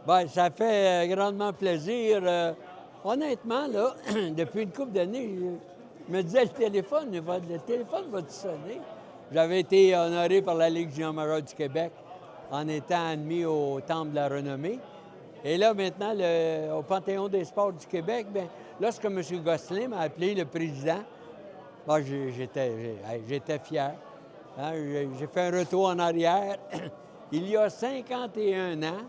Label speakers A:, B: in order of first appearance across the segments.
A: Bien, ça fait grandement plaisir. Honnêtement, là, depuis une couple d'années, je me disais, le téléphone va-tu sonner? J'avais été honoré par la Ligue junior majeure du Québec en étant admis au Temple de la renommée. Et là, maintenant, au Panthéon des sports du Québec, bien, lorsque M. Gosselin m'a appelé, le président, ben, j'étais fier. Hein, j'ai fait un retour en arrière. Il y a 51 ans,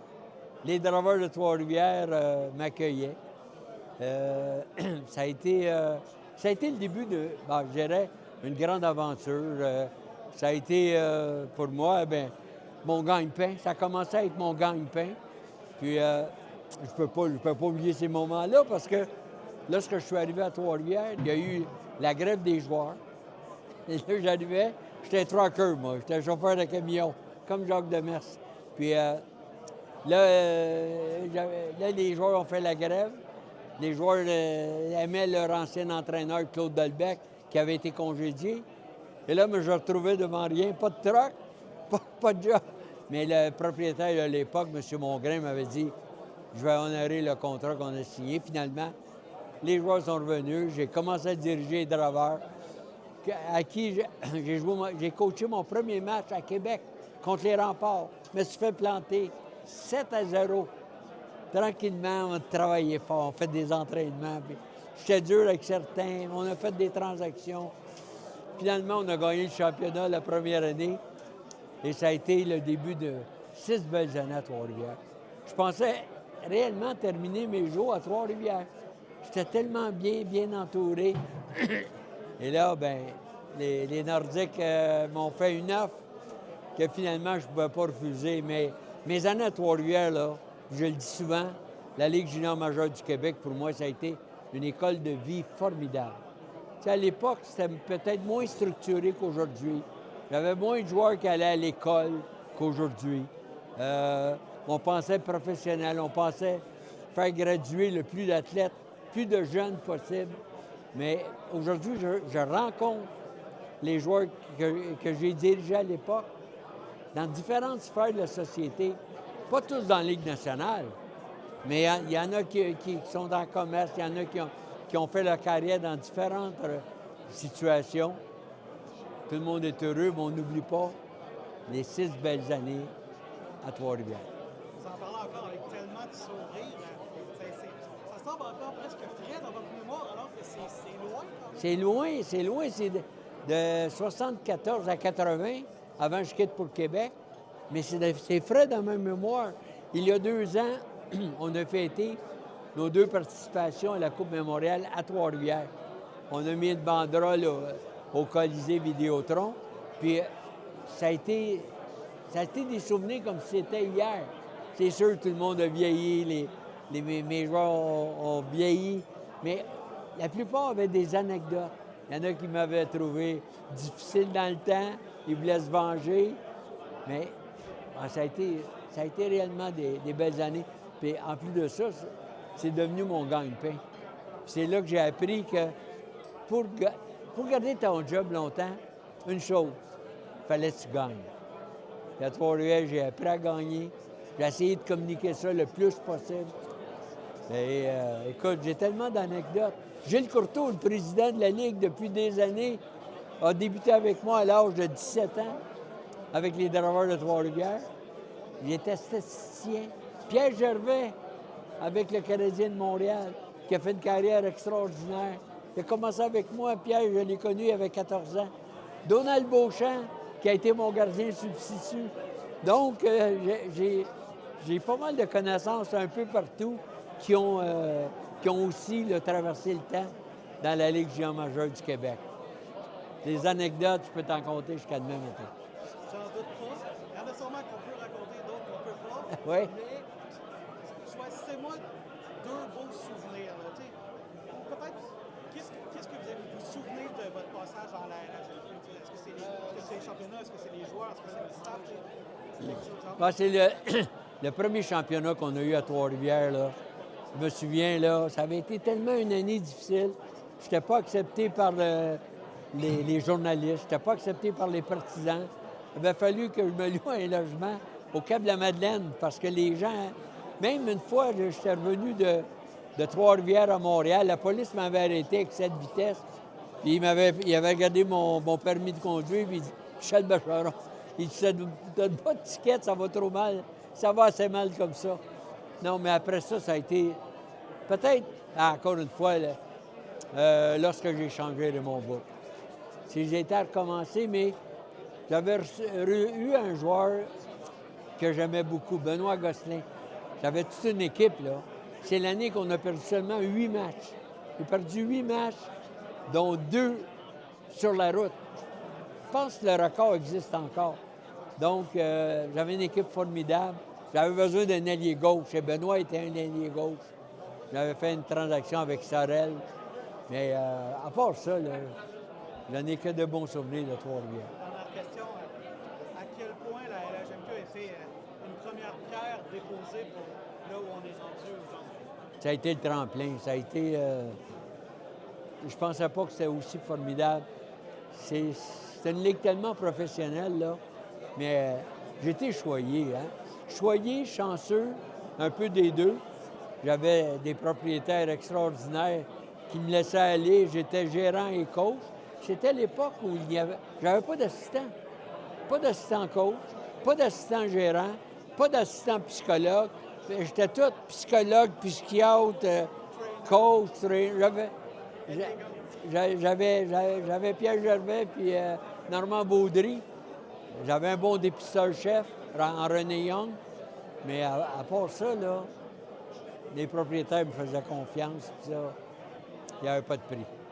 A: les Draveurs de Trois-Rivières m'accueillaient. Ça a été, ça a été le début de, je dirais, une grande aventure. Ça a été, pour moi, mon gagne-pain. Ça a commencé à être mon gagne-pain. Puis, je peux pas oublier ces moments-là parce que lorsque je suis arrivé à Trois-Rivières, il y a eu la grève des joueurs. Et là, j'arrivais, j'étais trucker, moi. J'étais chauffeur de camion, comme Jacques Demers. Puis, là, les joueurs ont fait la grève. Les joueurs aimaient leur ancien entraîneur, Claude Delbecq, qui avait été congédié. Et là, je me retrouvais devant rien, pas de truck, pas de job. Mais le propriétaire à l'époque, M. Mongrain, m'avait dit « Je vais honorer le contrat qu'on a signé. » Finalement, les joueurs sont revenus. J'ai commencé à diriger les Draveurs, à qui j'ai coaché mon premier match à Québec contre les Remparts. Je me suis fait planter 7-0. Tranquillement, on a travaillé fort, on a fait des entraînements. J'étais dur avec certains, on a fait des transactions. Finalement, on a gagné le championnat la première année et ça a été le début de 6 belles années à Trois-Rivières. Je pensais réellement terminer mes jours à Trois-Rivières. J'étais tellement bien entouré. Et là, les Nordiques m'ont fait une offre que finalement, je ne pouvais pas refuser. Mais mes années à Trois-Rivières, là, je le dis souvent, la Ligue junior majeure du Québec, pour moi, ça a été une école de vie formidable. Tu sais, à l'époque, c'était peut-être moins structuré qu'aujourd'hui. J'avais moins de joueurs qui allaient à l'école qu'aujourd'hui. On pensait professionnel, on pensait faire graduer le plus d'athlètes, plus de jeunes possible. Mais aujourd'hui, je rencontre les joueurs que j'ai dirigés à l'époque dans différentes sphères de la société. Pas tous dans la Ligue nationale, mais il y en a qui sont dans le commerce, il y en a qui ont fait leur carrière dans différentes situations. Tout le monde est heureux, mais on n'oublie pas les 6 belles années à Trois-Rivières.
B: Vous en parlez encore avec tellement de sourire. Ça semble encore presque frais dans votre mémoire, alors que c'est loin quand même.
A: C'est loin. C'est de 74 à 80, avant que je quitte pour le Québec. Mais c'est frais dans ma mémoire. Il y a 2 ans, on a fêté nos 2 participations à la Coupe Mémoriale à Trois-Rivières. On a mis une banderole au Colisée Vidéotron. Puis ça a été des souvenirs comme si c'était hier. C'est sûr que tout le monde a vieilli, mes joueurs ont vieilli, mais la plupart avaient des anecdotes. Il y en a qui m'avaient trouvé difficile dans le temps, ils voulaient se venger, mais ça a été réellement des belles années. Puis en plus de ça, c'est devenu mon gagne-pain. C'est là que j'ai appris que pour garder ton job longtemps, une chose, il fallait que tu gagnes. Puis à Trois-Rivières, j'ai appris à gagner. J'ai essayé de communiquer ça le plus possible. Et écoute, j'ai tellement d'anecdotes. Gilles Courteau, le président de la Ligue depuis des années, a débuté avec moi à l'âge de 17 ans avec les Draveurs de Trois-Rivières. J'étais statisticien. Pierre Gervais, avec le Canadien de Montréal, qui a fait une carrière extraordinaire. Il a commencé avec moi, Pierre, je l'ai connu, il avait 14 ans. Donald Beauchamp, qui a été mon gardien substitut. Donc, j'ai pas mal de connaissances un peu partout qui ont aussi traversé le temps dans la Ligue junior majeure du Québec. Des anecdotes, je peux t'en compter jusqu'à demain matin.
B: J'en doute pas. Il y en a sûrement qu'on peut raconter, d'autres qu'on peut pas.
A: Oui.
B: Mais choisissez-moi 2 beaux souvenirs. Là. Peut-être, qu'est-ce que vous vous souvenez de votre passage dans la GLQ? Est-ce que c'est les championnats? Est-ce que c'est les joueurs? Est-ce que c'est le staff?
A: C'est le premier championnat qu'on a eu à Trois-Rivières. Là. Je me souviens, là, ça avait été tellement une année difficile. Je n'étais pas accepté par les journalistes, je n'étais pas accepté par les partisans. Il avait fallu que je me loue un logement au Cap de la Madeleine parce que les gens Même une fois, j'étais revenu de Trois-Rivières à Montréal, la police m'avait arrêté avec 7 vitesses. Puis il avait regardé mon permis de conduire, puis il dit « Michel Bergeron, il dit, t'as pas de ticket, ça va trop mal. Ça va assez mal comme ça. » Non, mais après ça, ça a été... Peut-être, encore une fois, là, lorsque j'ai changé de mon book. Si j'étais à recommencer, mais j'avais eu un joueur que j'aimais beaucoup, Benoît Gosselin. J'avais toute une équipe, là. C'est l'année qu'on a perdu seulement 8 matchs. J'ai perdu 8 matchs, dont 2 sur la route. Je pense que le record existe encore. Donc, j'avais une équipe formidable. J'avais besoin d'un ailier gauche, et Benoît était un ailier gauche. J'avais fait une transaction avec Sorel. Mais à part ça, je n'ai que de bons souvenirs de Trois-Rivières.
B: Dernière question, à quel point la LHMQ a été une première pierre déposée pour là où on est rendu aujourd'hui?
A: Ça a été le tremplin. Ça a été... je pensais pas que c'était aussi formidable. C'est une ligue tellement professionnelle, là. Mais j'ai été choyé, hein. Choyé, chanceux, un peu des deux. J'avais des propriétaires extraordinaires qui me laissaient aller. J'étais gérant et coach. C'était l'époque où j'avais pas d'assistant. Pas d'assistant coach, pas d'assistant gérant, pas d'assistant psychologue. J'étais tout psychologue, psychiatre, coach, J'avais Pierre Gervais puis Normand Baudry. J'avais un bon dépisteur-chef en René Young. Mais à part ça, là, les propriétaires me faisaient confiance. Puis ça, il n'y avait pas de prix.